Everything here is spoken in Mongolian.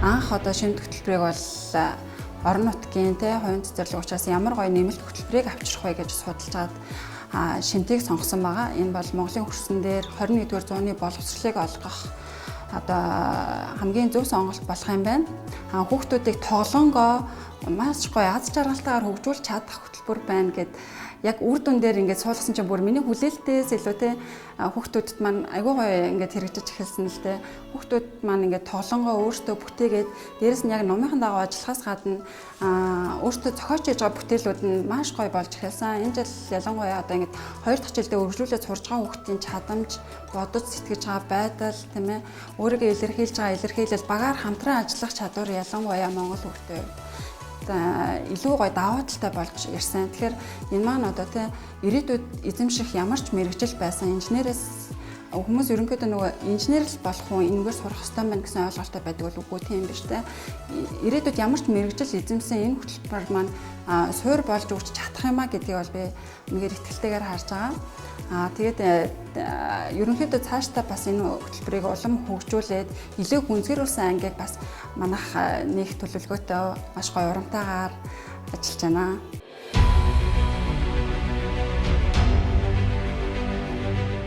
анх одоо шинэ хөтөлбөрийг бол орон нутгийн хувийн цэцэрлэг учраас ямар гоё нэмэлт хөтөлбөрийг авчрах вэ гэж судалж чад шинтийг сонгосон байгаа. Энэ бол Монголын хөрсөн дээр 21-р зууны боловсролыг олгох одоо хамгийн зөв сонголт болох юм байна. Хүүхдүүдийг тоглонгоо маш гоё аз жаргалтайгаар хөгжүүлж чадах хөтөлбөр байна гэд яг үр дүн дээр ингээд суулгасан чинь бүр миний хүлээлтээс илүү те хүүхдүүдэд маань айгүй гоё ингээд хэрэгжиж эхэлсэн л те хүүхдүүд маань ингээд тоглонгоо өөртөө бүтээгээд дээрэс нь яг номынхан дагуу ажиллахаас гадна өөртөө зохиож хийж байгаа бүтээлүүд нь маш гоё болж эхэлсэн. Энэ жил ялангуяа одоо ингээд хоёр дахь жилдээ өргөжлүүлээд сурж байгаа хүүхдийн чадамж, бодож сэтгэж байгаа байдал тийм ээ өөрийгөө илэрхийлж байгаа илэрхийлэл багаар хамтран ажиллах чадвар ялангуяа Монгол хүүхдээ илүү гоё даваа талтай болж ирсэн. Тэгэхээр энэ маань одоо тий ирээдүйд эзэмших ямар ч мэрэгжил байсан инженерээс хүмүүс ерөнхийдөө нөгөө инженер л болох хүн энэгээр сурах хэрэгтэй байна гэсэн ойлголттой байдаг бол үгүй тийм биш тий. Ирээдүйд ямар ч мэрэгжил эзэмсэн энэ хөтөлбөр маань суур болж өгч чадах юмаа гэдгийг бол би үнээр итгэлтэйгээр харж байгаа. Тэгээд ерөнхийдөө цаашдаа бас энэ хөтөлбөрийг улам хөгжүүлээд илүү гүнзгийрүүлсэн ангийг бас манайх нэг төлөвлөгөөтэй маш гоё урамтайгаар ажиллаж байна.